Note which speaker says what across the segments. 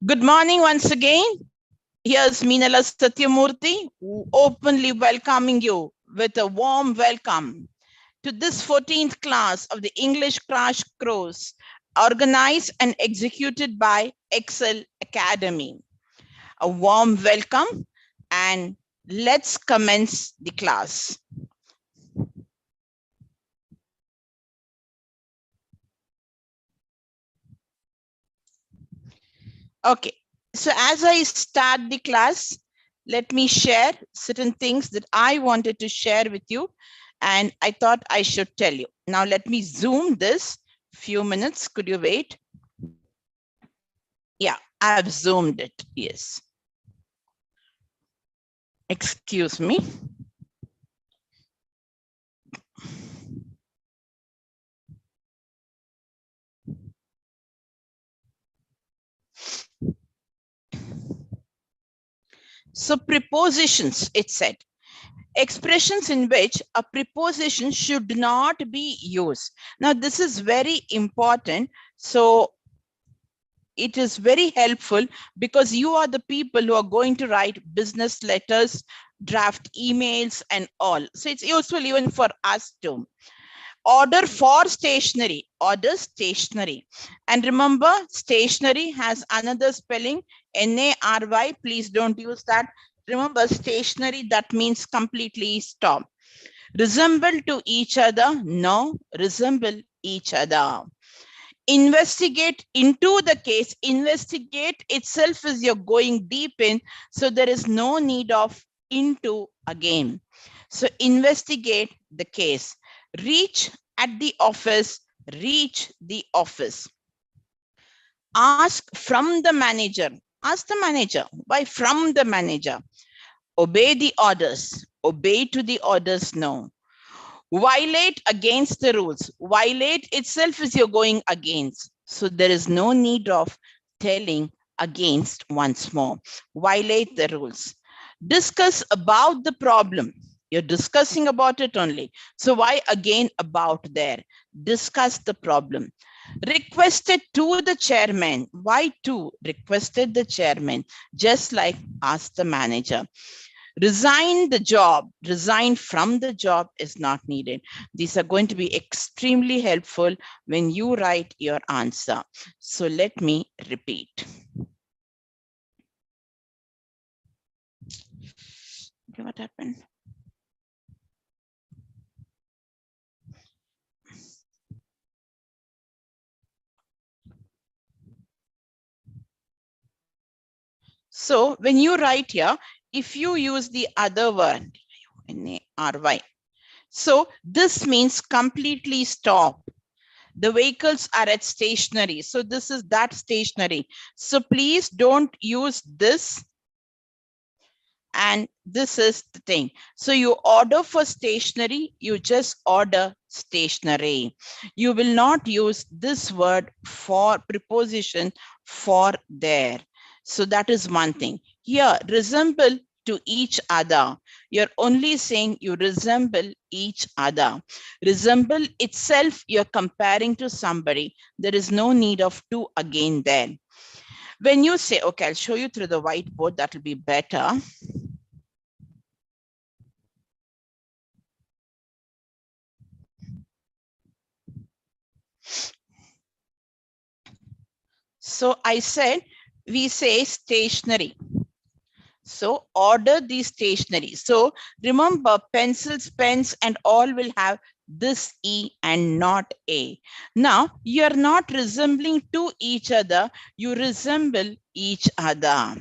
Speaker 1: Good morning once again. Here's Meenala Satyamurthy, openly welcoming you with a warm welcome to this 14th class of the English Crash Course, organized and executed by Ekcel Academy. A warm welcome, and let's commence the class. Okay, so as I start the class, let me share certain things that I wanted to share with you, and I thought I should tell you. Now let me zoom this few minutes. Could you wait? Yeah, I've zoomed it. Yes. Excuse me. So prepositions, it said. Expressions in which a preposition should not be used. Now this is very important. So it is very helpful because you are the people who are going to write business letters, draft emails and all. So it's useful even for us too. Order for stationery, order stationery. And remember, stationery has another spelling, N-A-R-Y. Please don't use that. Remember, stationery, that means completely stop. Resemble to each other? No, resemble each other. Investigate into the case. Investigate itself is you're going deep in, so there is no need of into again. So investigate the case. Reach at the office, reach the office. Ask from the manager. Ask the manager. Why from the manager? Obey the orders. Obey to the orders, no. Violate against the rules. Violate itself is you're going against. So there is no need of telling against once more. Violate the rules. Discuss about the problem. You're discussing about it only. So why again about there? Discuss the problem. Requested to the chairman. Why to? Requested the chairman. Just like ask the manager. Resign the job, resign from the job is not needed. These are going to be extremely helpful when you write your answer. So let me repeat. Okay, what happened? So when you write here, if you use the other word, N-A-R-Y, so this means completely stop. The vehicles are at stationary. So this is that stationary. So please don't use this. And this is the thing. So you order for stationery, you just order stationery. You will not use this word for preposition for there. So that is one thing. Here, resemble to each other. You're only saying you resemble each other. Resemble itself, you're comparing to somebody. There is no need of to again there. When you say, okay, I'll show you through the whiteboard, that will be better. So I said, we say stationery. So order the stationery. So remember, pencils, pens, and all will have this E and not A. Now, you're not resembling to each other, you resemble each other.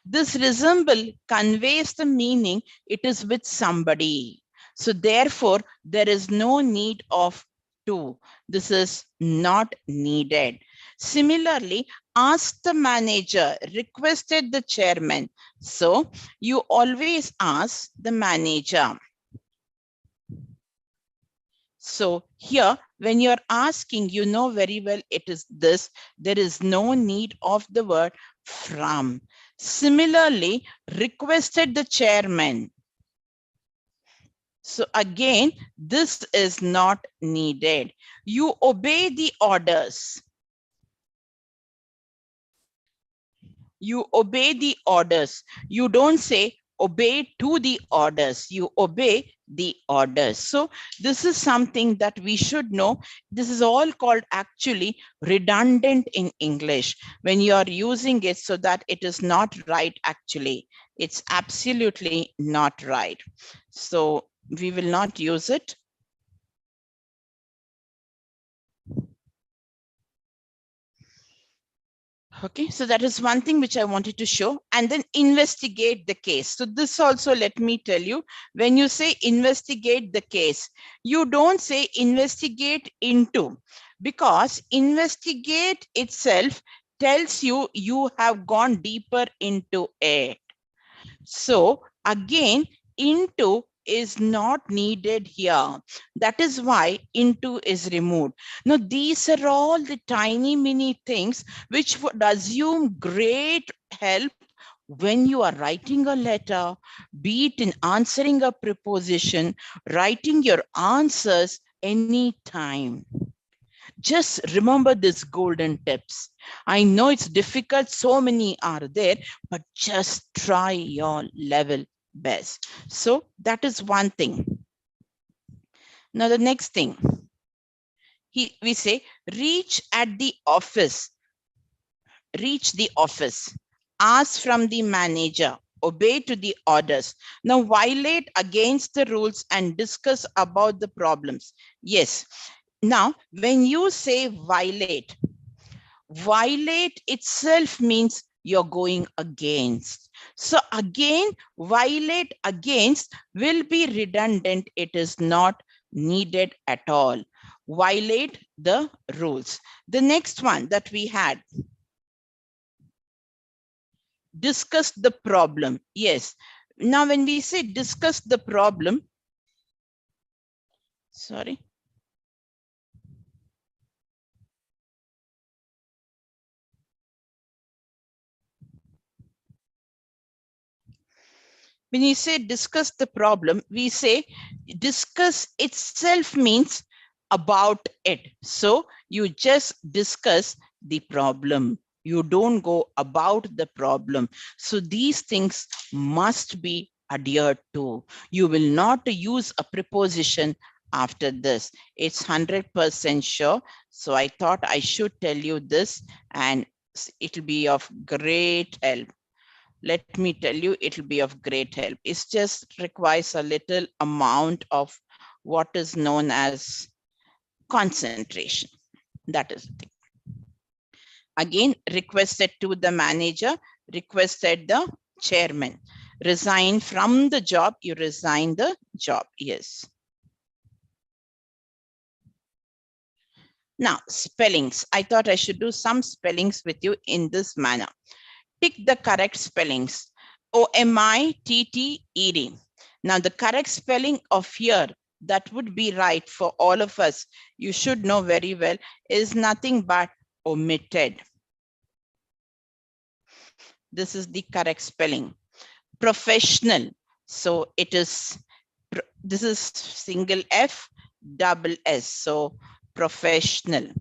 Speaker 1: This resemble conveys the meaning it is with somebody. So therefore, there is no need of to. This is not needed. Similarly, ask the manager, requested the chairman. So you always ask the manager. So here, when you're asking, you know very well it is this. There is no need of the word from. Similarly, requested the chairman. So again, this is not needed. You obey the orders. You obey the orders. You don't say obey to the orders. You obey the orders. So this is something that we should know. This is all called actually redundant in English when you are using it, so that it is not right actually. It's absolutely not right. So we will not use it. Okay, so that is one thing which I wanted to show. And then investigate the case. So this also, let me tell you, when you say investigate the case, you don't say investigate into, because investigate itself tells you you have gone deeper into it. So again, into is not needed here. That is why into is removed. Now, these are all the tiny mini things which would assume great help when you are writing a letter, be it in answering a preposition, writing your answers anytime. Just remember this golden tips. I know it's difficult, so many are there, but just try your level best. So that is one thing. Now the next thing, we say reach at the office. Reach the office. Ask from the manager. Obey to the orders. Now violate against the rules and discuss about the problems. Yes. Now when you say violate, violate itself means you're going against. So again, violate against will be redundant. It is not needed at all. Violate the rules. The next one that we had, discuss the problem. Yes. Now when we say discuss the problem, sorry. When you say discuss the problem, we say discuss itself means about it. So you just discuss the problem. You don't go about the problem. So these things must be adhered to. You will not use a preposition after this. It's 100% sure. So I thought I should tell you this, and it'll be of great help. Let me tell you, it'll be of great help. It just requires a little amount of what is known as concentration. That is the thing. Again, requested to the manager, requested the chairman. Resign from the job, you resign the job. Yes. Now, spellings. I thought I should do some spellings with you in this manner. Pick the correct spellings. O-M-I-T-T-E-D. Now the correct spelling of here that would be right for all of us, you should know very well, is nothing but omitted. This is the correct spelling. Professional. So it is, this is single F, double S. So professional.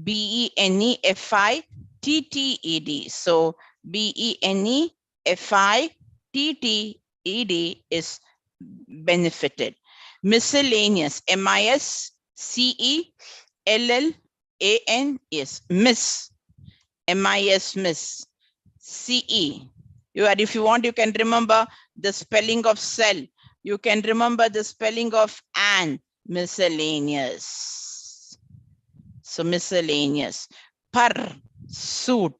Speaker 1: B-E-N-E-F-I-T-T-E-D. So B-E-N-E-F-I-T-T-E-D is benefited. Miscellaneous. M-I-S-C-E-L-L-A-N. Miss. M-I-S, miss. C-E. If you want, you can remember the spelling of cell. You can remember the spelling of an. Miscellaneous. So miscellaneous. Pursuit.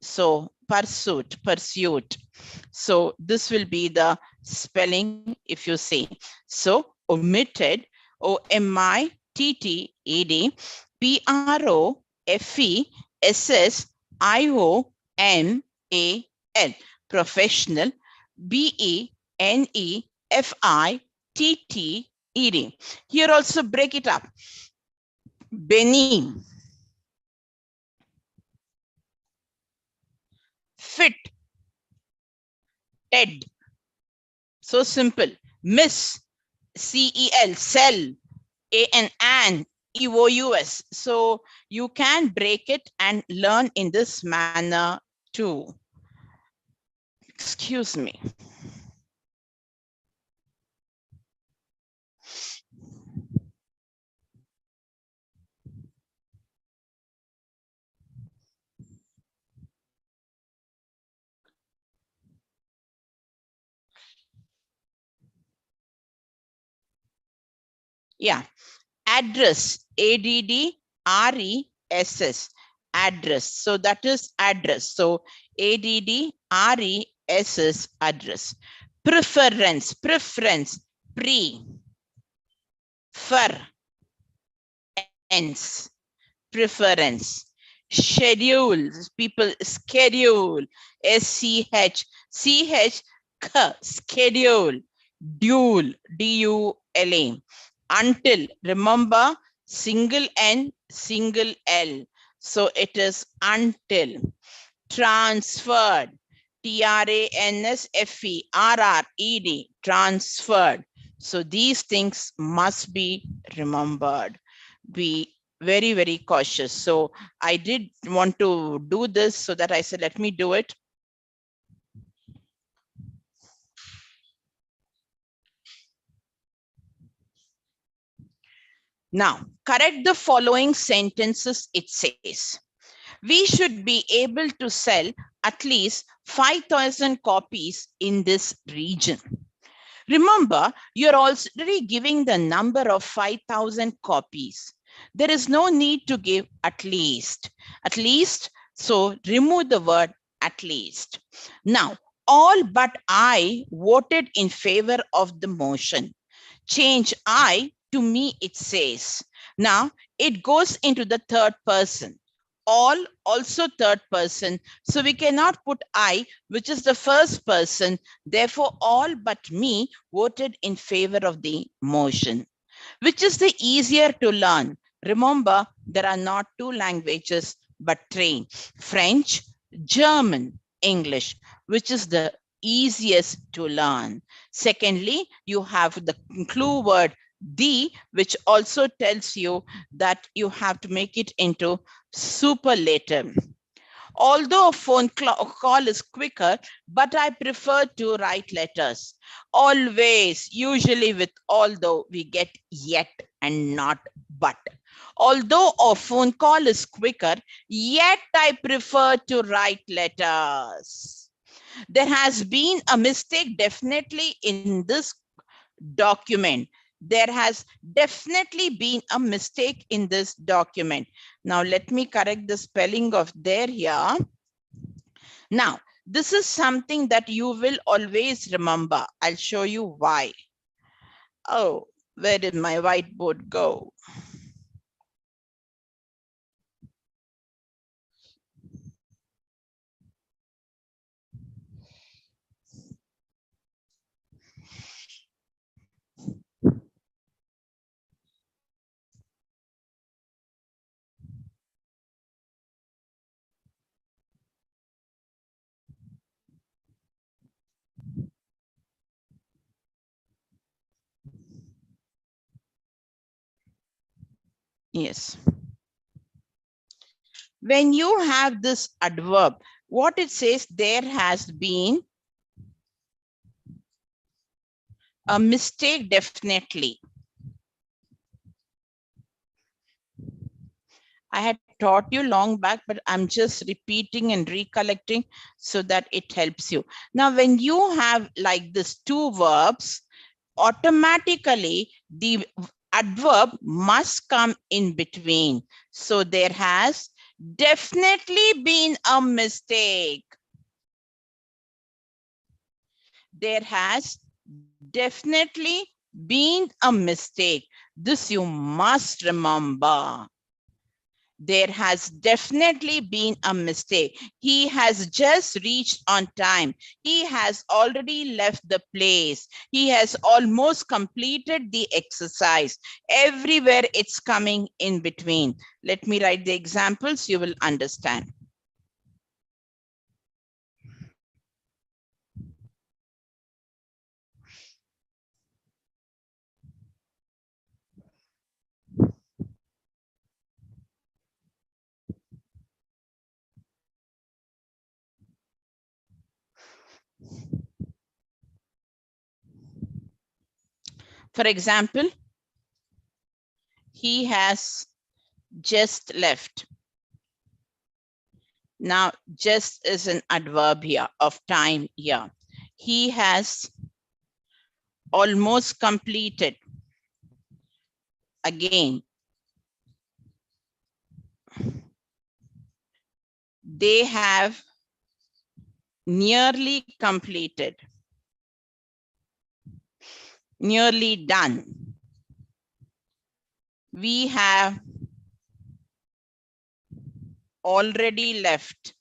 Speaker 1: So pursuit. So this will be the spelling if you see. So omitted, O-M-I-T-T-E-D, P-R-O-F-E-S-S-I-O-N-A-L, professional, B-E-N-E-F-I-T-T-E-D. Here also break it up. Benny. Fit. Ted. So simple. Miss. C-E-L. Cell. A-N. E-O-U-S. So you can break it and learn in this manner too. Excuse me. Yeah, address, ADDRESS, address. So that is address. So ADDRESS, address. Preference, preference, preference, preference. Schedule, people, schedule, SCH, schedule. Dual, DULA. Until, remember, single N, single L. So it is until. Transferred, TRANSFERRED, transferred. So these things must be remembered. Be very, very cautious. So I did want to do this, so that I said, let me do it. Now, correct the following sentences, it says. We should be able to sell at least 5,000 copies in this region. Remember, you're already giving the number of 5,000 copies. There is no need to give at least. At least, so remove the word at least. Now, all but I voted in favor of the motion. Change I to me, it says. Now, it goes into the third person. All also third person. So we cannot put I, which is the first person. Therefore, all but me voted in favor of the motion. Which is the easier to learn? Remember, there are not two languages, but three: French, German, English. Which is the easiest to learn? Secondly, you have the clue word the, which also tells you that you have to make it into superlative. Although a phone call is quicker, but I prefer to write letters. Always, usually with although, we get yet and not but. Although a phone call is quicker, yet I prefer to write letters. There has been a mistake definitely in this document. There has definitely been a mistake in this document. Now, let me correct the spelling of there here. Now, this is something that you will always remember. I'll show you why. Oh, where did my whiteboard go? Yes. When you have this adverb, what it says, there has been a mistake definitely. I had taught you long back, but I'm just repeating and recollecting so that it helps you. Now, when you have like this two verbs, automatically the adverb must come in between. So there has definitely been a mistake. There has definitely been a mistake. This you must remember. There has definitely been a mistake. He has just reached on time. He has already left the place. He has almost completed the exercise. Everywhere it's coming in between. Let me write the examples, you will understand. For example, he has just left. Now, just is an adverb here of time here. He has almost completed. Again, they have nearly completed, nearly done. We have already left.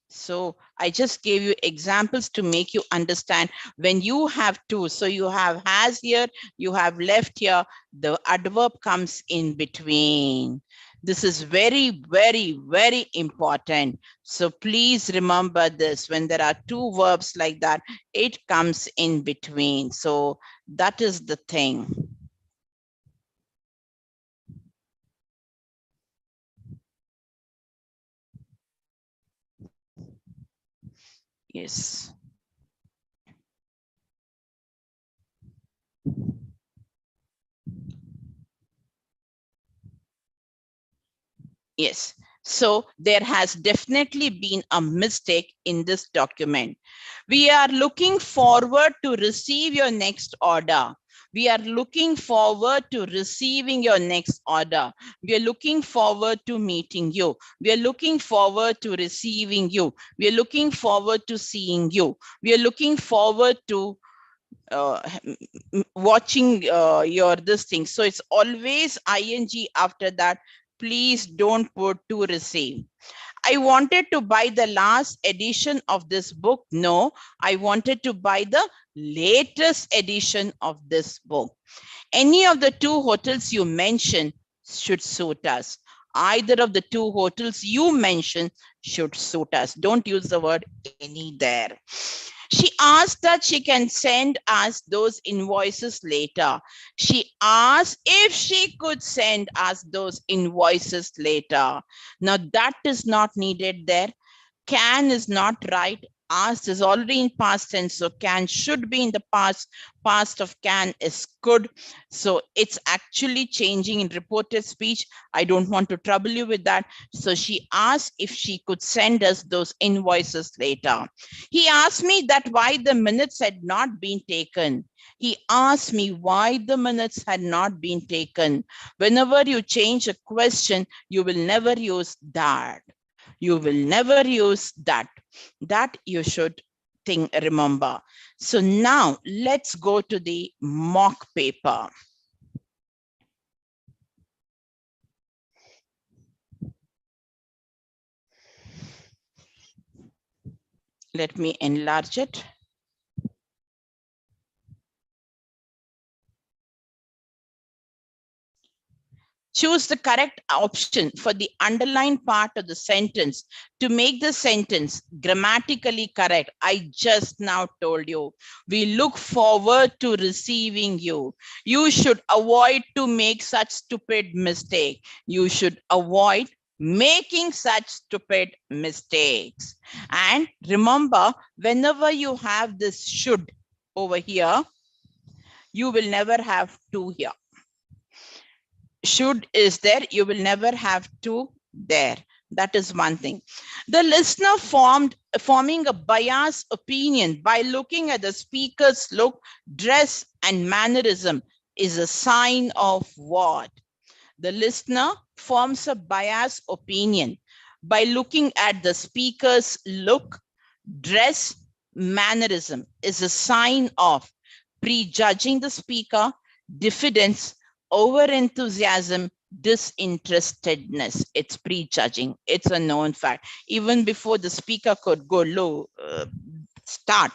Speaker 1: So I just gave you examples to make you understand when you have to. So you have has here, you have left here, the adverb comes in between. This is very, very, very important. So please remember this. When there are two verbs like that, it comes in between. So that is the thing. Yes. Yes. So there has definitely been a mistake in this document. We are looking forward to receive your next order. We are looking forward to receiving your next order. We are looking forward to meeting you. We are looking forward to receiving you. We are looking forward to seeing you. We are looking forward to watching your this thing. So it's always ing after that. Please don't put to receive. I wanted to buy the last edition of this book. No, I wanted to buy the latest edition of this book. Any of the two hotels you mentioned should suit us. Either of the two hotels you mentioned should suit us. Don't use the word any there. She asked that she can send us those invoices later. She asked if she could send us those invoices later. Now that is not needed there. Can is not right. Asked is already in past tense, so can should be in the past. Past of can is could. So it's actually changing in reported speech. I don't want to trouble you with that. So she asked if she could send us those invoices later. He asked me that why the minutes had not been taken. He asked me why the minutes had not been taken. Whenever you change a question, you will never use that. You will never use that. That you should remember. So now let's go to the mock paper. Let me enlarge it. Choose the correct option for the underlined part of the sentence to make the sentence grammatically correct. I just now told you, we look forward to receiving you. You should avoid to make such stupid mistake. You should avoid making such stupid mistakes. And remember, whenever you have this should over here, you will never have to here. Should is there, you will never have to there. That is one thing. The listener forming a biased opinion by looking at the speaker's look, dress, and mannerism is a sign of what? The listener forms a biased opinion by looking at the speaker's look, dress, mannerism is a sign of prejudging the speaker, diffidence, over-enthusiasm, disinterestedness. It's prejudging. It's a known fact. Even before the speaker could go low, start,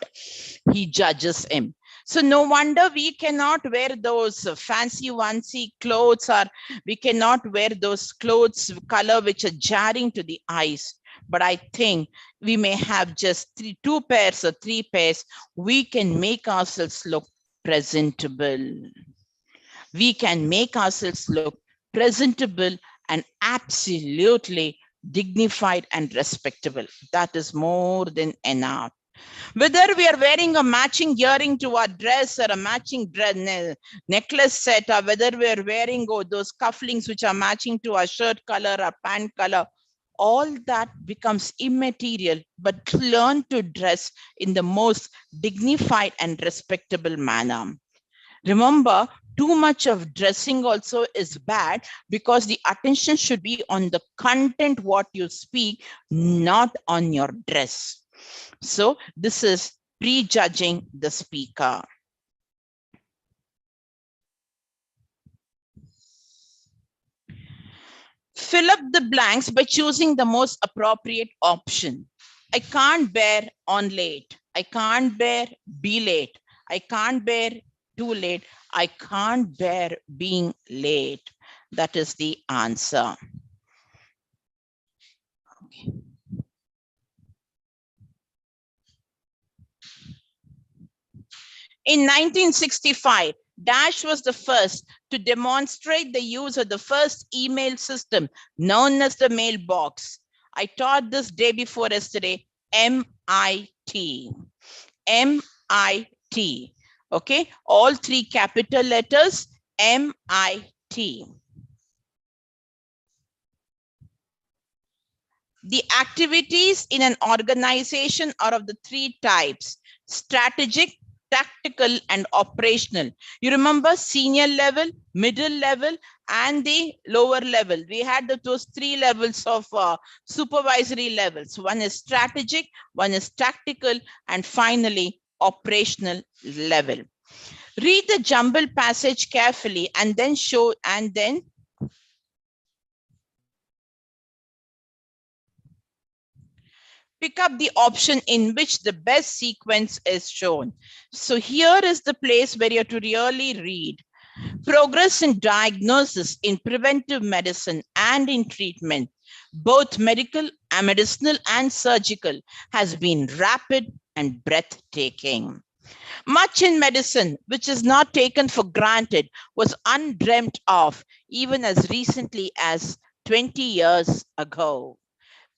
Speaker 1: he judges him. So no wonder we cannot wear those fancy onesie clothes, or we cannot wear those clothes color which are jarring to the eyes. But I think we may have just two pairs or three pairs. We can make ourselves look presentable. We can make ourselves look presentable and absolutely dignified and respectable. That is more than enough. Whether we are wearing a matching earring to our dress or a matching necklace set, or whether we are wearing those cufflinks which are matching to our shirt color or pant color, all that becomes immaterial, but learn to dress in the most dignified and respectable manner. Remember, too much of dressing also is bad, because the attention should be on the content what you speak, not on your dress. So this is prejudging the speaker. Fill up the blanks by choosing the most appropriate option. I can't bear on late. I can't bear be late. I can't bear too late. I can't bear being late. That is the answer. Okay. In 1965, Dash was the first to demonstrate the use of the first email system known as the mailbox. I taught this day before yesterday, MIT. MIT. Okay, all three capital letters, MIT. The activities in an organization are of the three types: strategic, tactical, and operational. You remember senior level, middle level, and the lower level. We had those three levels of supervisory levels. One is strategic, one is tactical, and finally operational level. Read the jumbled passage carefully and then pick up the option in which the best sequence is shown. So here is the place where you have to really read. Progress in diagnosis, in preventive medicine, and in treatment, both medicinal and surgical, has been rapid and breathtaking. Much in medicine, which is not taken for granted, was undreamt of even as recently as 20 years ago.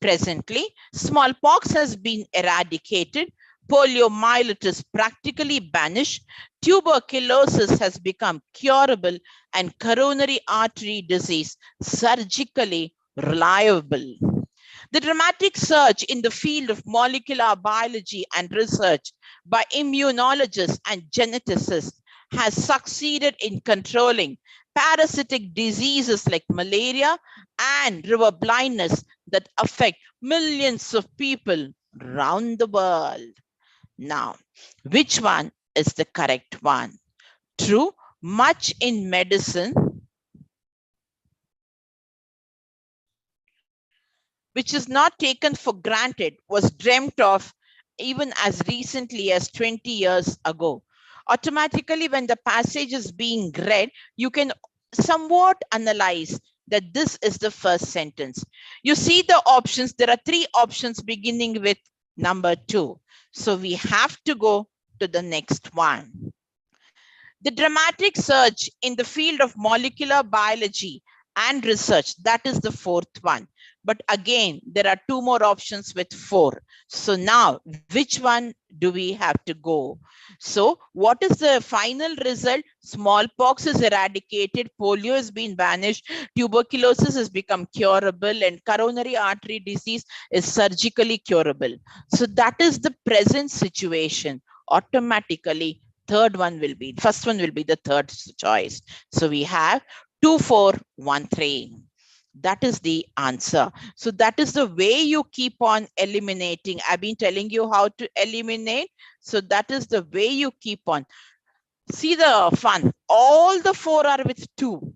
Speaker 1: Presently, smallpox has been eradicated, poliomyelitis practically banished, tuberculosis has become curable, and coronary artery disease surgically reliable. The dramatic surge in the field of molecular biology and research by immunologists and geneticists has succeeded in controlling parasitic diseases like malaria and river blindness that affect millions of people around the world. Now, which one is the correct one? True, much in medicine, which is not taken for granted, was dreamt of even as recently as 20 years ago. Automatically, when the passage is being read, you can somewhat analyze that this is the first sentence. You see the options. There are three options beginning with number 2. So we have to go to the next one. The dramatic surge in the field of molecular biology and research, that is the fourth one. But again, there are two more options with 4. So now, which one do we have to go? So what is the final result? Smallpox is eradicated, polio has been banished, tuberculosis has become curable, and coronary artery disease is surgically curable. So that is the present situation. Automatically, first one will be the third choice. So we have 2413. That is the answer. So that is the way you keep on eliminating. I've been telling you how to eliminate. So that is the way you keep on. See the fun. All the 4 are with 2.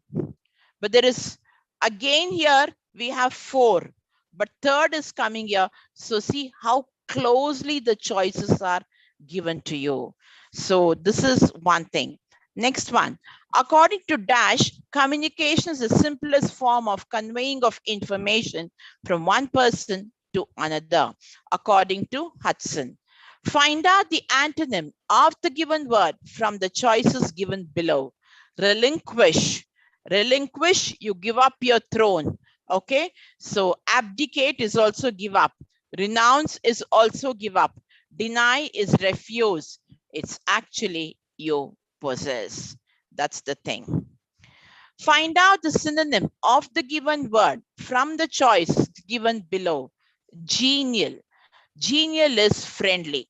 Speaker 1: But there is, again here, we have 4. But third is coming here. So see how closely the choices are given to you. So this is one thing. Next one. According to Dash, communication is the simplest form of conveying of information from one person to another, according to Hudson. Find out the antonym of the given word from the choices given below. Relinquish. Relinquish, you give up your throne. Okay. So abdicate is also give up. Renounce is also give up. Deny is refuse. It's actually you possess. That's the thing. Find out the synonym of the given word from the choice given below. Genial. Genial is friendly.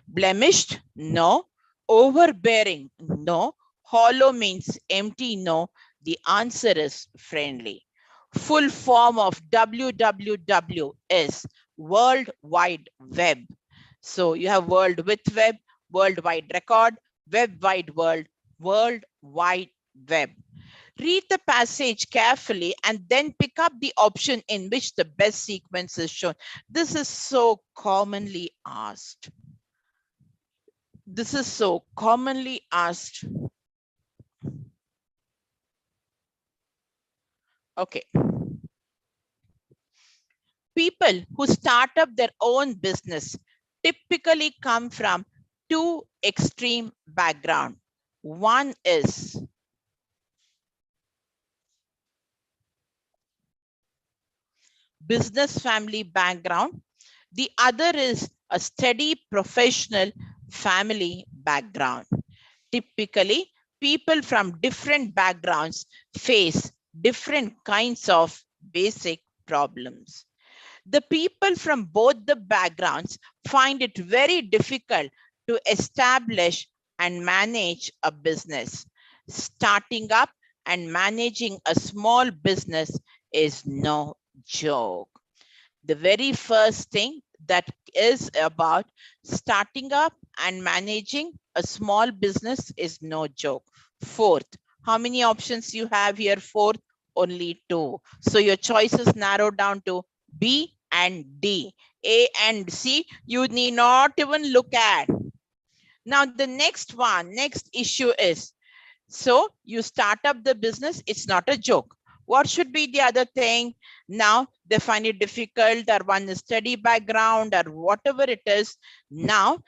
Speaker 1: Blemished? No. Overbearing? No. Hollow means empty? No. The answer is friendly. Full form of www is World Wide Web. So you have World with Web, World Wide Record, Web Wide World, World Wide Web. Read the passage carefully and then pick up the option in which the best sequence is shown. This is so commonly asked. This is so commonly asked. Okay. People who start up their own business typically come from two extreme backgrounds. One is business family background. The other is a steady professional family background. Typically, people from different backgrounds face different kinds of basic problems. The people from both the backgrounds find it very difficult to establish and manage a business. Starting up and managing a small business is no joke. The very first thing that is about starting up and managing a small business is no joke. Fourth, how many options you have here? Fourth, only two. So your choices narrow down to B and D. A and C, you need not even look at. Now the next issue is, so you start up the business, it's not a joke. What should be the other thing? Now they find it difficult, or one is study background, or whatever it is. Now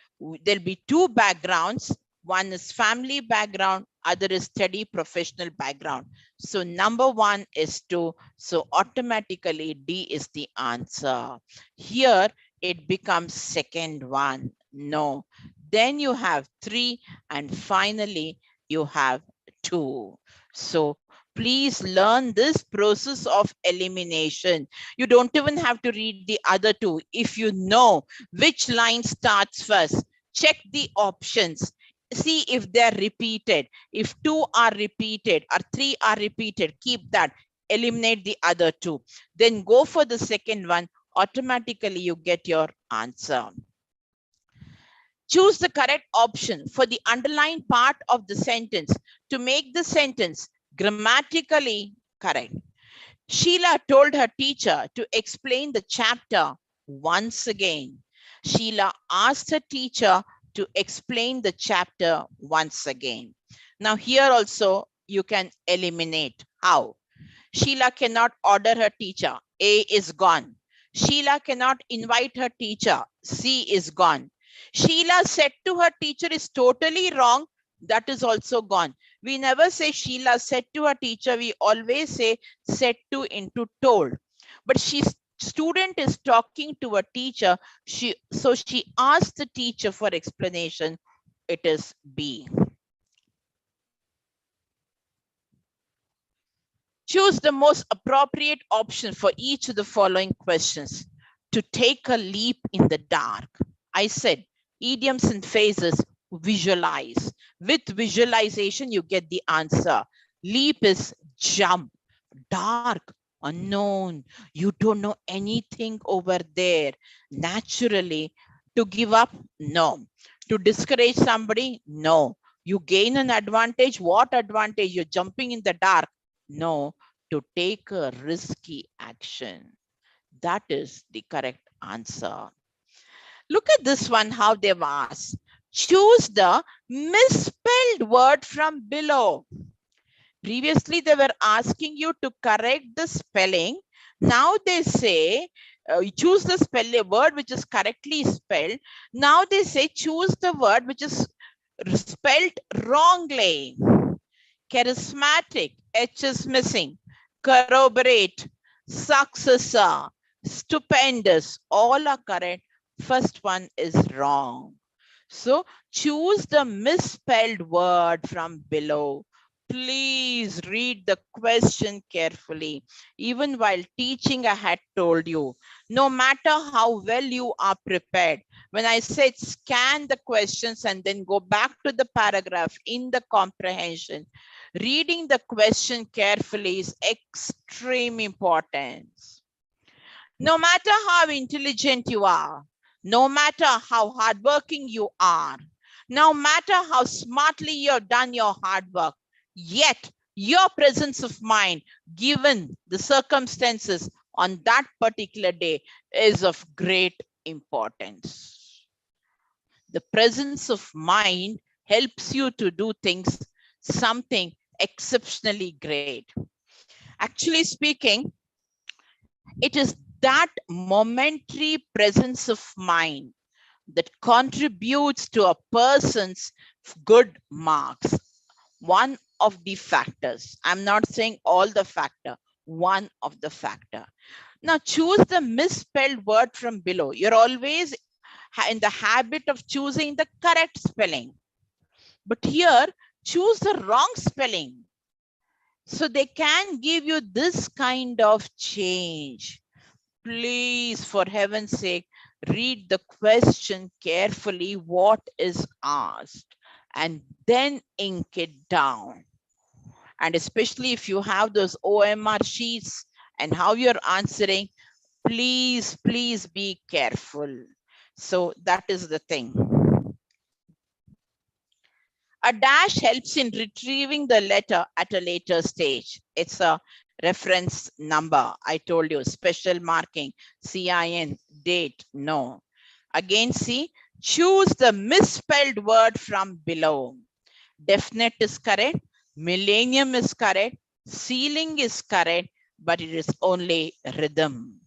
Speaker 1: there'll be two backgrounds. One is family background, other is study professional background. So number one is two. So automatically D is the answer. Here it becomes second one. No. Then you have three, and finally you have two. So please learn this process of elimination. You don't even have to read the other two. If you know which line starts first, check the options. See if they're repeated. If two are repeated or three are repeated, keep that. Eliminate the other two. Then go for the second one. Automatically you get your answer. Choose the correct option for the underlying part of the sentence to make the sentence grammatically correct. Sheila told her teacher to explain the chapter once again. Sheila asked her teacher to explain the chapter once again. Now here also you can eliminate. How? Sheila cannot order her teacher. A is gone. Sheila cannot invite her teacher. C is gone. Sheila said to her teacher is totally wrong. That is also gone. We never say Sheila said to her teacher. We always say said to into told. But student is talking to a teacher. So she asked the teacher for explanation. It is B. Choose the most appropriate option for each of the following questions. To take a leap in the dark. I said idioms and phrases, visualize. With visualization, you get the answer. Leap is jump. Dark, unknown. You don't know anything over there. Naturally, to give up? No. To discourage somebody? No. You gain an advantage. What advantage? You're jumping in the dark. No, to take a risky action. That is the correct answer. Look at this one, how they've asked. Choose the misspelled word from below. Previously, they were asking you to correct the spelling. Now they say, choose the spelling word which is correctly spelled. Now they say, choose the word which is spelled wrongly. Charismatic, H is missing. Corroborate, successor, stupendous, all are correct. First one is wrong. So choose the misspelled word from below. Please read the question carefully. Even while teaching, I had told you, no matter how well you are prepared, when I said scan the questions and then go back to the paragraph in the comprehension, reading the question carefully is extreme importance. No matter how intelligent you are, no matter how hardworking you are, no matter how smartly you've done your hard work, yet your presence of mind, given the circumstances on that particular day, is of great importance. The presence of mind helps you to do things, something exceptionally great. Actually speaking, it is that momentary presence of mind that contributes to a person's good marks. One of the factors. I'm not saying all the factor, one of the factor. Now choose the misspelled word from below. You're always in the habit of choosing the correct spelling. But here, choose the wrong spelling. So they can give you this kind of change. Please, for heaven's sake, read the question carefully, what is asked, and then ink it down. And especially if you have those OMR sheets and how you're answering, please, please be careful. So that is the thing. A dash helps in retrieving the letter at a later stage. It's a reference number. I told you, special marking, CIN, date, no. Again, see, choose the misspelled word from below. Definite is correct, millennium is correct, ceiling is correct, but it is only rhythm.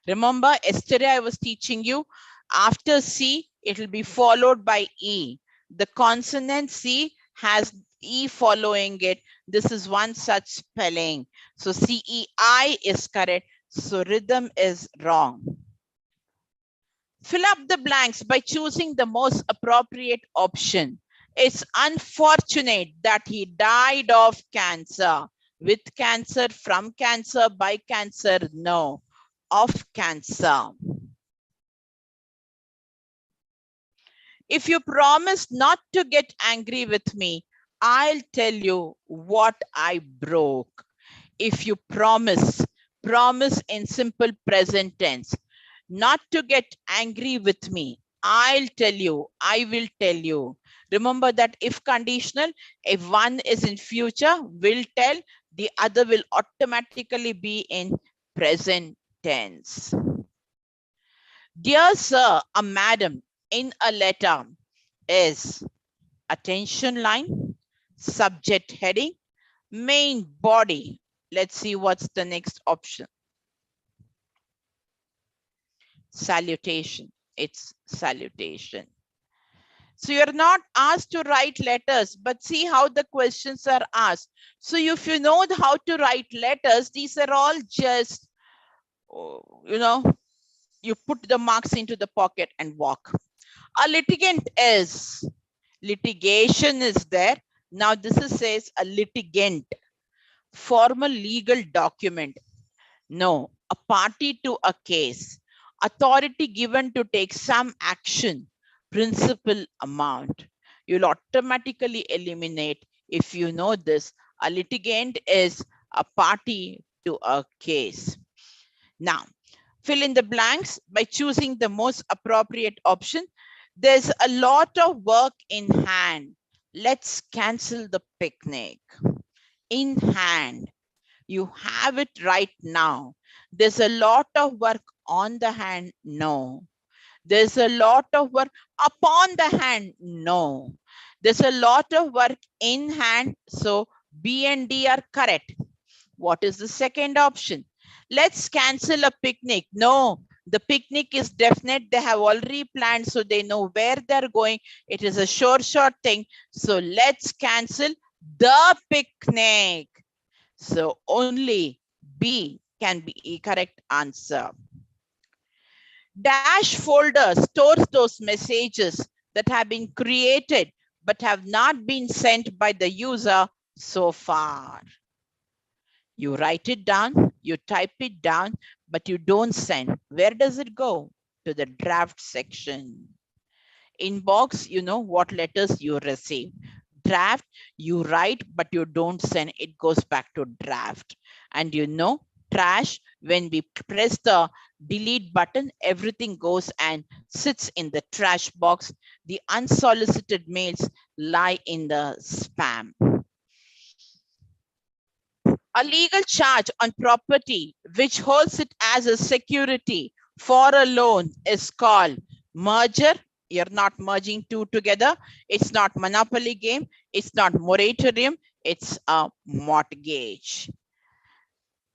Speaker 1: Remember, yesterday I was teaching you, after C, it will be followed by E. The consonant C has E following it. This is one such spelling. So CEI is correct. So rhythm is wrong. Fill up the blanks by choosing the most appropriate option. It's unfortunate that he died of cancer. With cancer, from cancer, by cancer, no. Of cancer. If you promise not to get angry with me, I'll tell you what I broke. If you promise in simple present tense, not to get angry with me, I'll tell you, I will tell you. Remember that if conditional, if one is in future, will tell, the other will automatically be in present tense. Dear sir, a madam, in a letter is attention line, subject heading, main body. Let's see what's the next option. Salutation. It's salutation. So you're not asked to write letters, but see how the questions are asked. So if you know how to write letters, these are all just, you put the marks into the pocket and walk. A litigant is, litigation is there. Now this says a litigant, formal legal document. No, a party to a case, authority given to take some action, principal amount. You'll automatically eliminate if you know this. A litigant is a party to a case. Now, fill in the blanks by choosing the most appropriate option. There's a lot of work in hand. Let's cancel the picnic. In hand. You have it right now. There's a lot of work on the hand. No. There's a lot of work upon the hand. No. There's a lot of work in hand. So B and D are correct. What is the second option? Let's cancel a picnic. No, the picnic is definite. They have already planned, so they know where they're going. It is a short thing. So let's cancel the picnic. So only B can be a correct answer. Dash folder stores those messages that have been created but have not been sent by the user so far. You write it down, you type it down, but you don't send. Where does it go? To the draft section. Inbox, you know what letters you receive. Draft, you write, but you don't send. It goes back to draft. And you know, trash, when we press the delete button, everything goes and sits in the trash box. The unsolicited mails lie in the spam. A legal charge on property which holds it as a security for a loan is called merger. You're not merging two together. It's not monopoly game. It's not moratorium. It's a mortgage.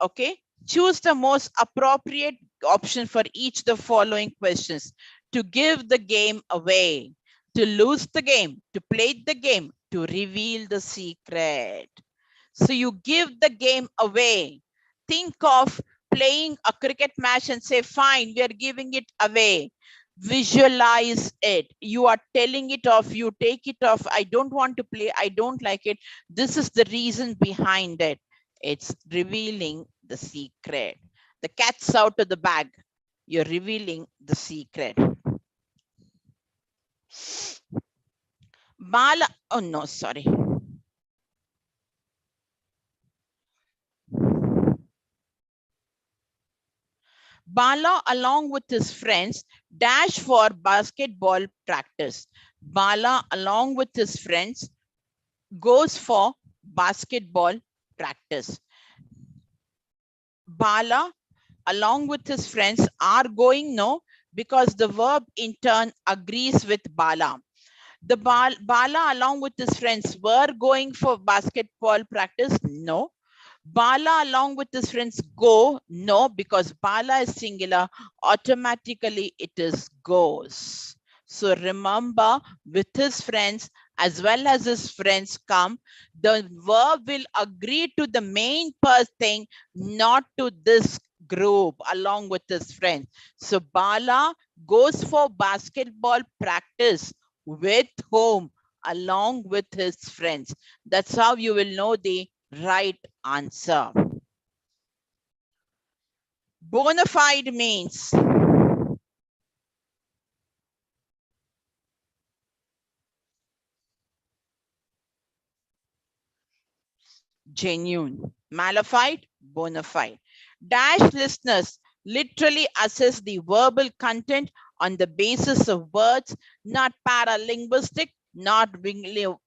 Speaker 1: Okay. Choose the most appropriate option for each of the following questions. To give the game away, to lose the game, to play the game, to reveal the secret. So you give the game away. Think of playing a cricket match and say, fine, we are giving it away. Visualize it. You are telling it off. You take it off. I don't want to play. I don't like it. This is the reason behind it. It's revealing the secret. The cat's out of the bag. You're revealing the secret. Bala, oh no, sorry. Bala, along with his friends, dash for basketball practice. Bala, along with his friends, goes for basketball practice. Bala, along with his friends, are going, no, because the verb in turn agrees with Bala. The Bala, along with his friends, were going for basketball practice. No. Bala along with his friends go. No, because Bala is singular. Automatically it is goes. So remember, with his friends as well as his friends come, the verb will agree to the main thing, not to this group along with his friends. So Bala goes for basketball practice with whom? Along with his friends. That's how you will know the right answer. Bona fide means genuine. Malafide, bona fide. Dash listeners literally assess the verbal content on the basis of words, not paralinguistic, not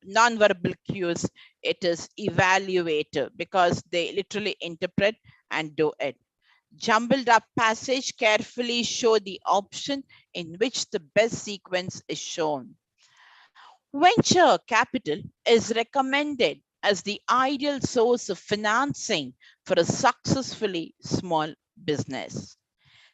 Speaker 1: non-verbal cues. It is evaluative because they literally interpret and do it. Jumbled up passage carefully show the option in which the best sequence is shown. Venture capital is recommended as the ideal source of financing for a successfully small business.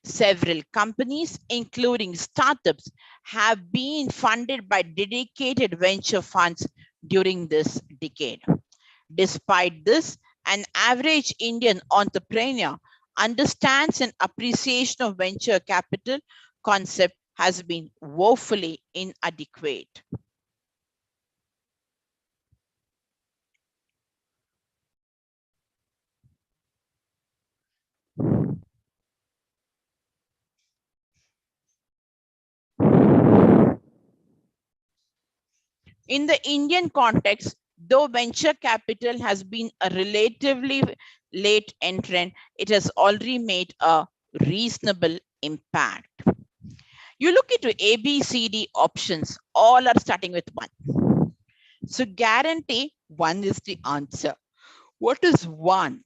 Speaker 1: Several companies, including startups, have been funded by dedicated venture funds during this decade. Despite this, an average Indian entrepreneur understands and appreciation of venture capital concept has been woefully inadequate. In the Indian context, though venture capital has been a relatively late entrant, it has already made a reasonable impact. You look into A, B, C, D options, all are starting with 1. So guarantee 1 is the answer. What is 1?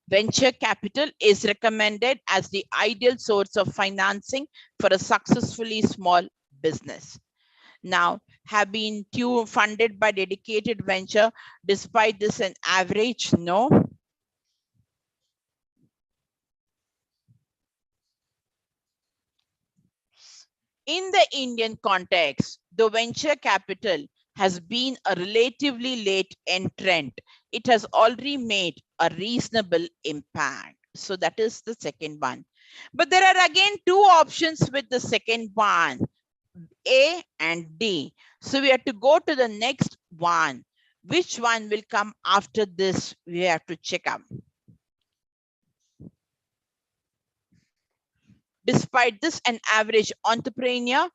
Speaker 1: Venture capital is recommended as the ideal source of financing for a successfully small business. Now, have been funded by dedicated venture. Despite this, an average, no. In the Indian context, the venture capital has been a relatively late entrant. It has already made a reasonable impact. So that is the second one. But there are again two options with the second one, A and D. So we have to go to the next one. Which one will come after this? We have to check out. Despite this, an average entrepreneur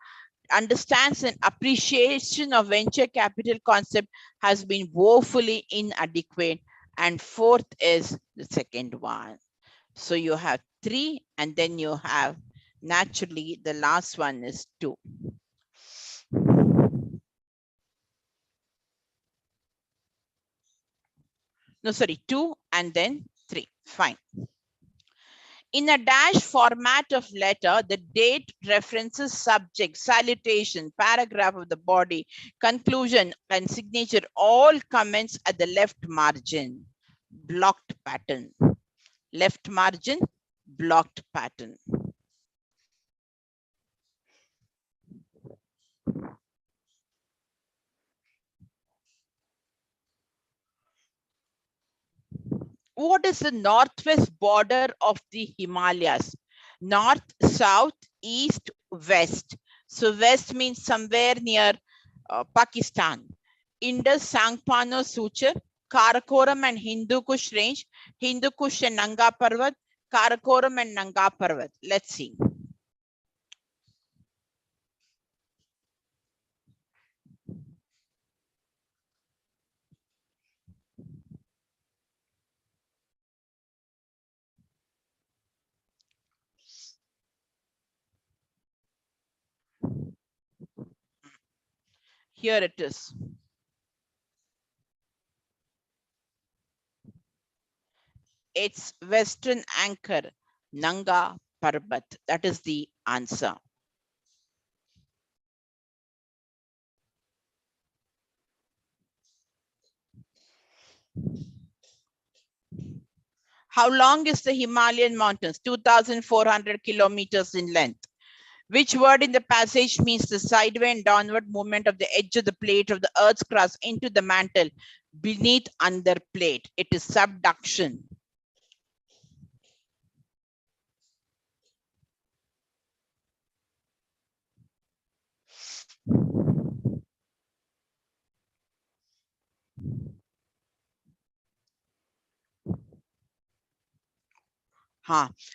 Speaker 1: understands and appreciation of venture capital concept has been woefully inadequate. And fourth is the second one. So you have 3, and then you have naturally the last one is 2. No, sorry, 2 and then 3. Fine. In a dash format of letter, the date references subject, salutation, paragraph of the body, conclusion, and signature all comments at the left margin. Blocked pattern. Left margin, blocked pattern. What is the northwest border of the Himalayas? North, south, east, west. So west means somewhere near Pakistan. Indus, Sangpano, Suchar, Karakoram and Hindu Kush range, Hindu Kush and Nanga Parvat, Karakoram and Nanga Parvat. Let's see. Here it is. It's western anchor, Nanga Parbat. That is the answer. How long is the Himalayan mountains? 2,400 kilometers in length. Which word in the passage means the sideway and downward movement of the edge of the plate of the Earth's crust into the mantle beneath under plate? It is subduction.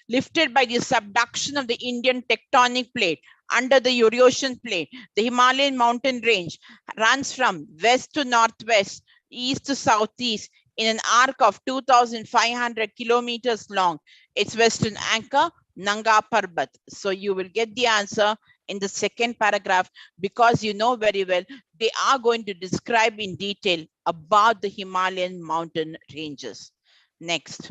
Speaker 1: Lifted by the subduction of the Indian tectonic plate under the Eurasian plate, the Himalayan mountain range runs from west to northwest, east to southeast in an arc of 2,500 kilometers long. Its western anchor, Nanga Parbat. So you will get the answer in the second paragraph, because you know very well they are going to describe in detail about the Himalayan mountain ranges. Next.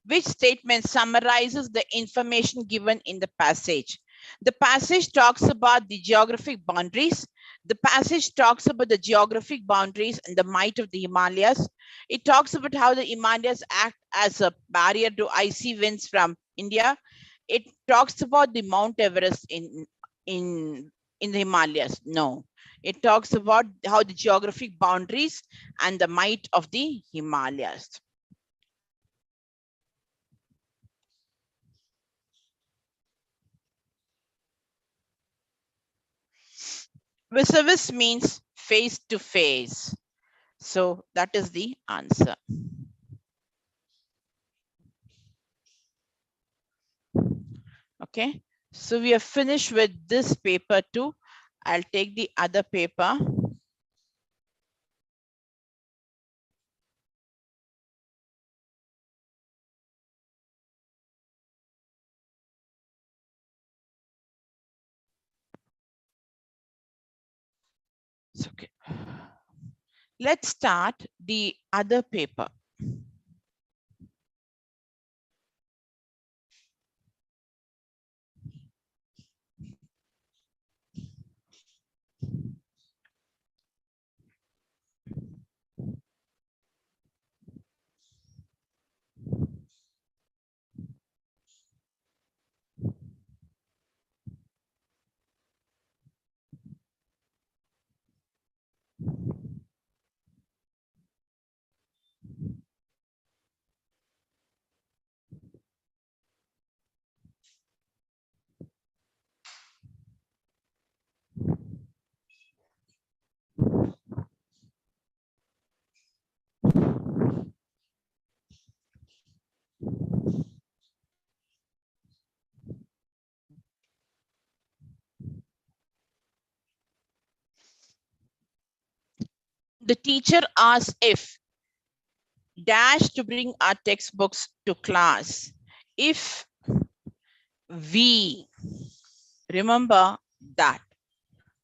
Speaker 1: Which statement summarizes the information given in the passage? The passage talks about the geographic boundaries. The passage talks about the geographic boundaries and the might of the Himalayas. It talks about how the Himalayas act as a barrier to icy winds from India. It talks about the Mount Everest in the Himalayas. No, it talks about how the geographic boundaries and the might of the Himalayas. Vis-a-vis means face to face. So that is the answer. Okay. So we are finished with this paper too. I'll take the other paper. It's okay. Let's start the other paper. The teacher asked if dash to bring our textbooks to class. If we, remember that,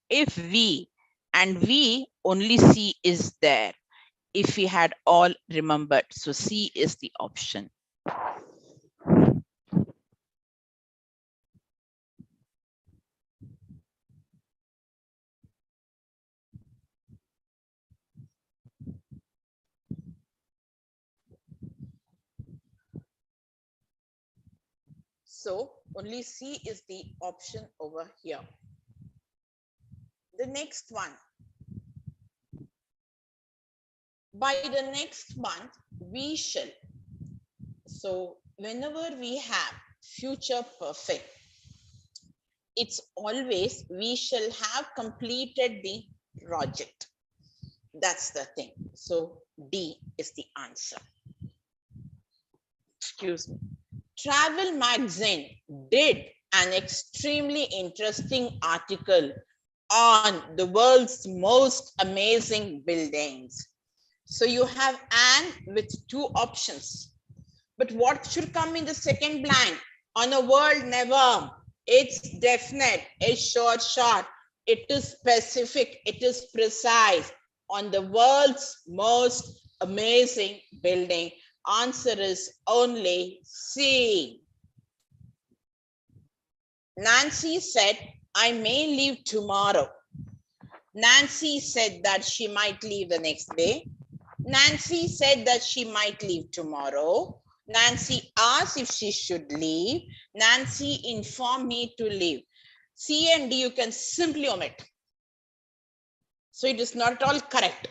Speaker 1: if we, and we only C is there. If we had all remembered, so C is the option. So only C is the option over here. The next one. By the next month, we shall. So whenever we have future perfect, it's always we shall have completed the project. That's the thing. So D is the answer. Excuse me. Travel magazine did an extremely interesting article on the world's most amazing buildings. So you have an with two options. But what should come in the second blank? On a word, never. It's definite, it's short. It is specific, it is precise. On the world's most amazing building. Answer is only C. Nancy said, I may leave tomorrow. Nancy said that she might leave the next day. Nancy said that she might leave tomorrow. Nancy asked if she should leave. Nancy informed me to leave. C and D you can simply omit. So it is not at all correct.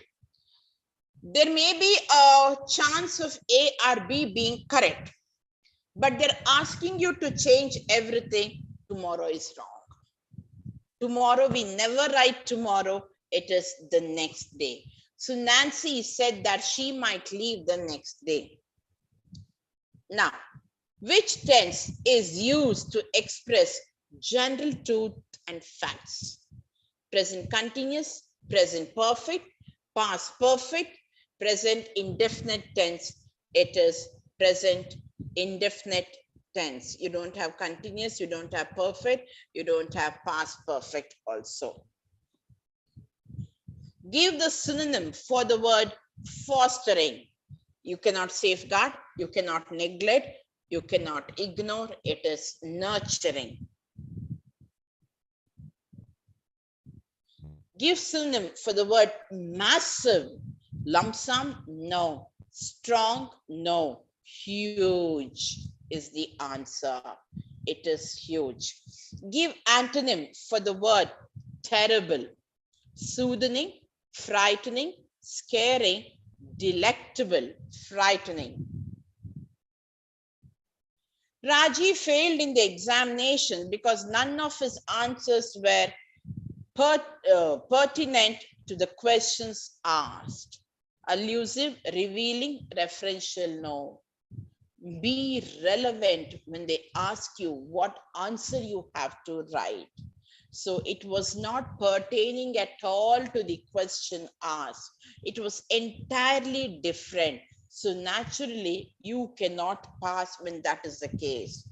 Speaker 1: There may be a chance of A or B being correct, but they're asking you to change everything. Tomorrow is wrong. Tomorrow, we never write tomorrow. It is the next day. So Nancy said that she might leave the next day. Now, which tense is used to express general truth and facts? Present continuous, present perfect, past perfect, present indefinite tense. It is present indefinite tense. You don't have continuous, you don't have perfect, you don't have past perfect also. Give the synonym for the word fostering. You cannot safeguard, you cannot neglect, you cannot ignore. It is nurturing. Give synonym for the word massive. Lump sum, no. Strong, no. Huge is the answer. It is huge. Give antonym for the word terrible. Soothing, frightening, scaring, delectable, frightening. Raji failed in the examination because none of his answers were pertinent to the questions asked. Allusive, revealing, referential, no. Be relevant when they ask you what answer you have to write. So it was not pertaining at all to the question asked. It was entirely different. So naturally, you cannot pass when that is the case.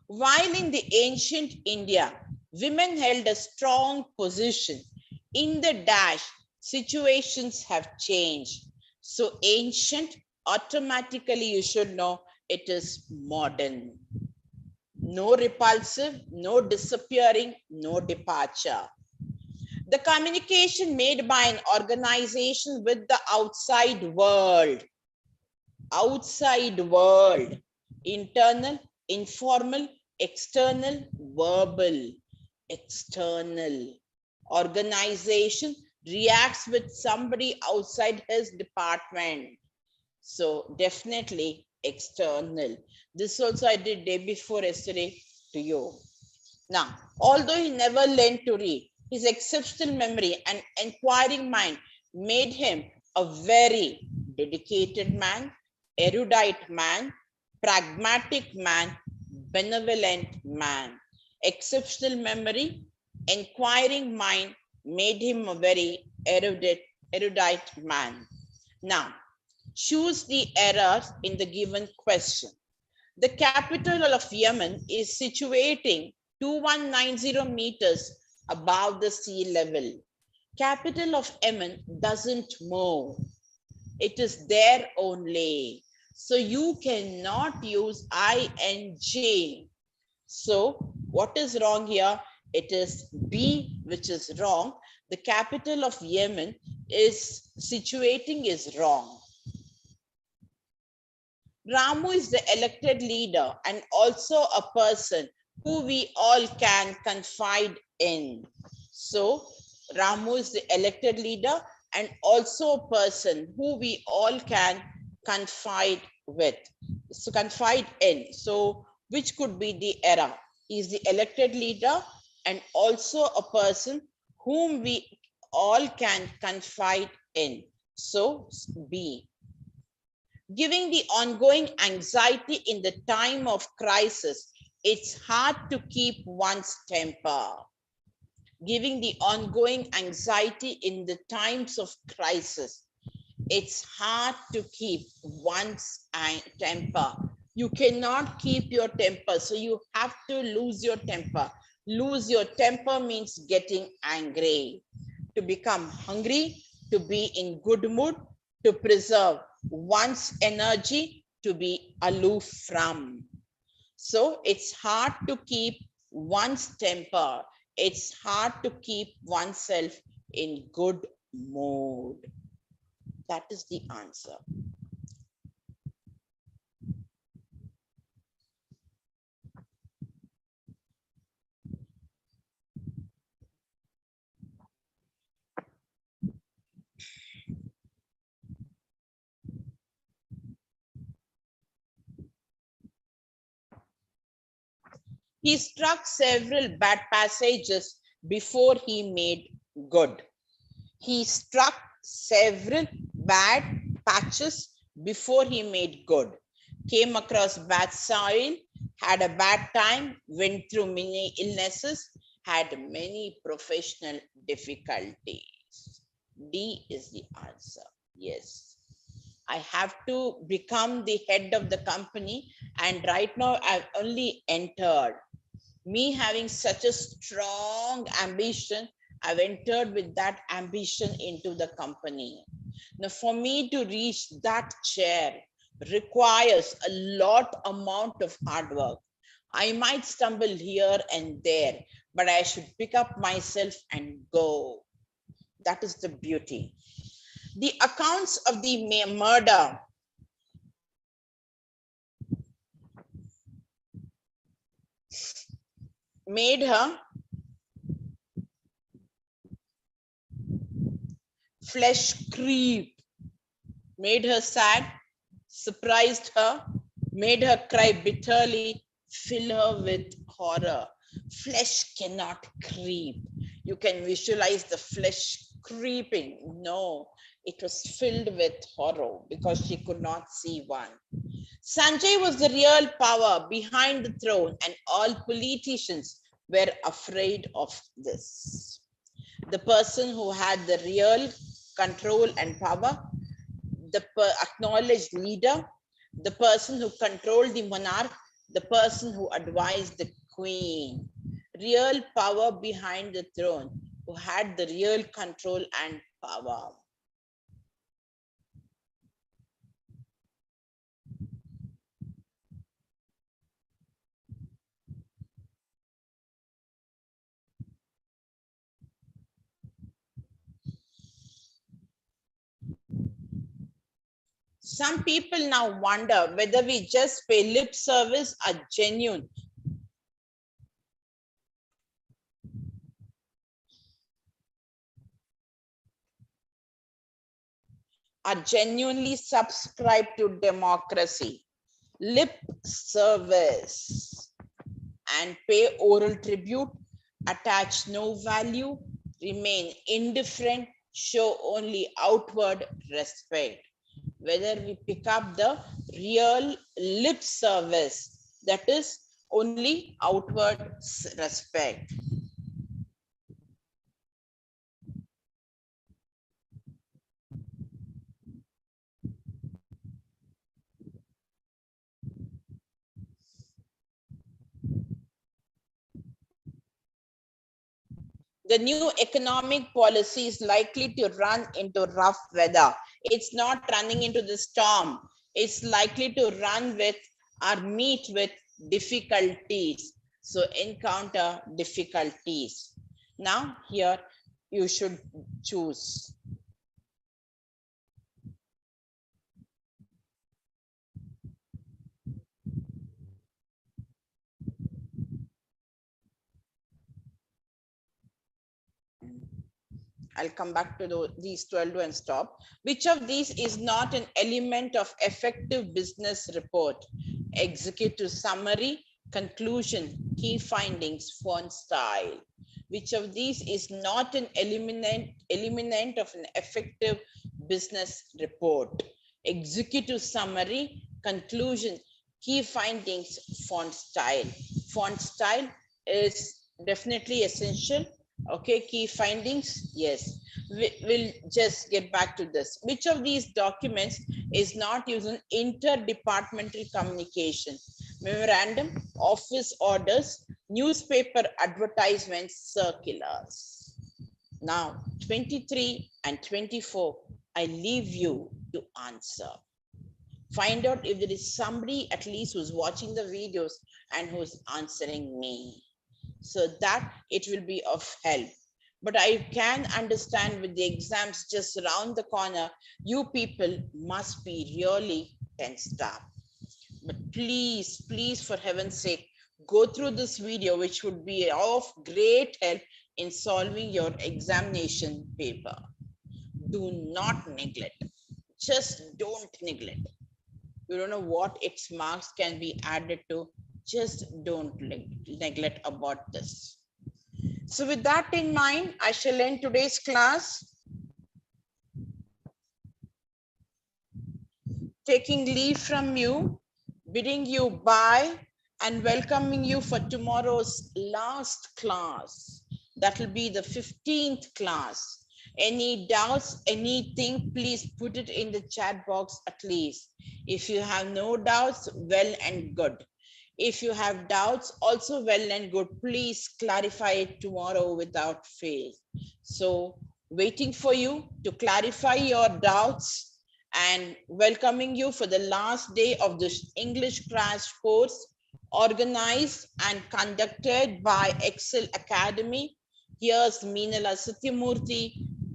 Speaker 1: While in the ancient India, women held a strong position in the dash, situations have changed. So ancient, automatically you should know it is modern. No repulsive, no disappearing, no departure. The communication made by an organization with the outside world, internal, informal, external, verbal, external. Organization reacts with somebody outside his department. So definitely external. This also I did day before yesterday to you. Now, although he never learned to read, his exceptional memory and inquiring mind made him a very dedicated man, erudite man, pragmatic man, benevolent man. exceptional memory, inquiring mind made him a very erudite man. Now, choose the errors in the given question. The capital of Yemen is situating 2190 meters above the sea level. Capital of Yemen doesn't move. It is there only. So you cannot use ing. So what is wrong here? It is B, which is wrong. The capital of Yemen is situating is wrong. Ramu is the elected leader and also a person who we all can confide in. So Ramu is the elected leader and also a person who we all can confide with. So confide in. So which could be the error? He is the elected leader and also a person whom we all can confide in. So B. Giving the ongoing anxiety in the time of crisis, it's hard to keep one's temper. Giving the ongoing anxiety in the times of crisis, it's hard to keep one's temper. You cannot keep your temper, so you have to lose your temper. Lose your temper means getting angry. To become hungry, to be in good mood, to preserve one's energy, to be aloof from. So it's hard to keep one's temper. It's hard to keep oneself in good mood. That is the answer. He struck several bad passages before he made good. He struck several bad patches before he made good. Came across bad soil, had a bad time, went through many illnesses, had many professional difficulties. D is the answer. Yes. I have to become the head of the company, and right now I've only entered. Me having such a strong ambition, I've entered with that ambition into the company. Now, for me to reach that chair requires a lot amount of hard work. I might stumble here and there, but I should pick up myself and go. That is the beauty. The accounts of the murder made her flesh creep, made her sad, surprised her, made her cry bitterly, fill her with horror. Flesh cannot creep. You can visualize the flesh creeping. No, it was filled with horror because she could not see one. Sanjay was the real power behind the throne, and all politicians were afraid of this. The person who had the real control and power, the acknowledged leader, the person who controlled the monarch, the person who advised the queen. Real power behind the throne, who had the real control and power. Some people now wonder whether we just pay lip service or genuine. Are genuinely subscribe to democracy. Lip service and pay oral tribute, attach no value, remain indifferent, show only outward respect. Whether we pick up the real lip service, that is only outward respect. The new economic policy is likely to run into rough weather. It's not running into the storm. It's likely to run with or meet with difficulties. So encounter difficulties. Now here you should choose. I'll come back to these 12 and stop. Which of these is not an element of effective business report? Executive summary, conclusion, key findings, font style. Which of these is not an element of an effective business report? Executive summary, conclusion, key findings, font style. Font style is definitely essential. Okay, key findings, yes. We'll just get back to this. Which of these documents is not using interdepartmental communication? Memorandum, office orders, newspaper advertisements, circulars. Now, 23 and 24, I leave you to answer. Find out if there is somebody at least who's watching the videos and who's answering me, so that it will be of help. But I can understand with the exams just around the corner, you people must be really tensed up. But please, please, for heaven's sake, go through this video, which would be of great help in solving your examination paper. Do not neglect. Just don't neglect. You don't know what its marks can be added to. Just don't neglect about this. So with that in mind, I shall end today's class. Taking leave from you, bidding you bye, and welcoming you for tomorrow's last class. That will be the 15th class. Any doubts, anything, please put it in the chat box at least. If you have no doubts, well and good. If you have doubts, also well and good, please clarify it tomorrow without fail. So waiting for you to clarify your doubts and welcoming you for the last day of this English crash course organized and conducted by Ekcel Academy. Here's Meenala Satyamurthy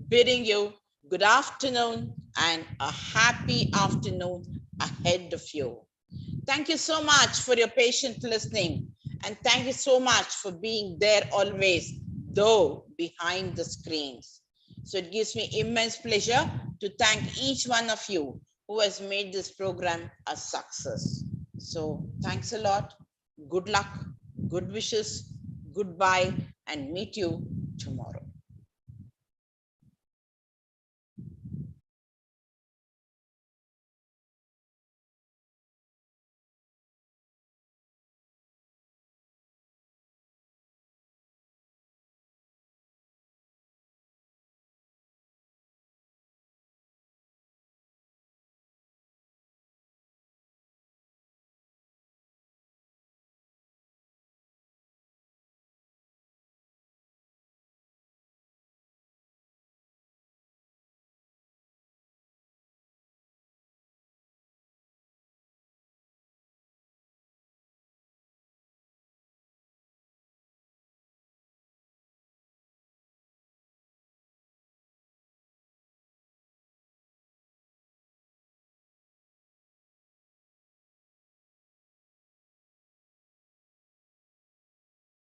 Speaker 1: bidding you good afternoon and a happy afternoon ahead of you. Thank you so much for your patient listening, and thank you so much for being there always, though behind the screens. So it gives me immense pleasure to thank each one of you who has made this program a success. So thanks a lot. Good luck, good wishes, goodbye, and meet you tomorrow.